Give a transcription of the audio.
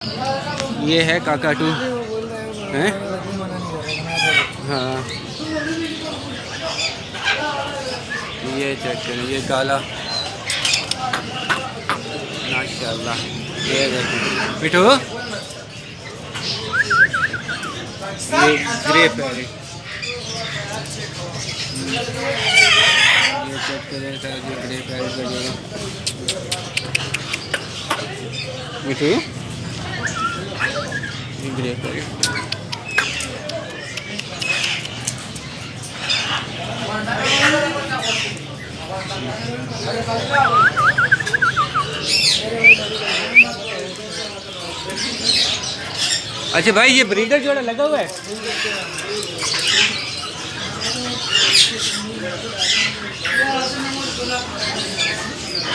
ये है काकाटू हैं। हाँ ये चेक करें, ये काला माशाल्लाह। ये देखो मिठू, ये ग्रे पैरेट, ये चेक करें सर, ये ग्रे पैरेट लगेगा मिठू, ये ग्रे पैरेट। अच्छा भाई, ये ब्रीडर जोड़ा लगा हुआ है।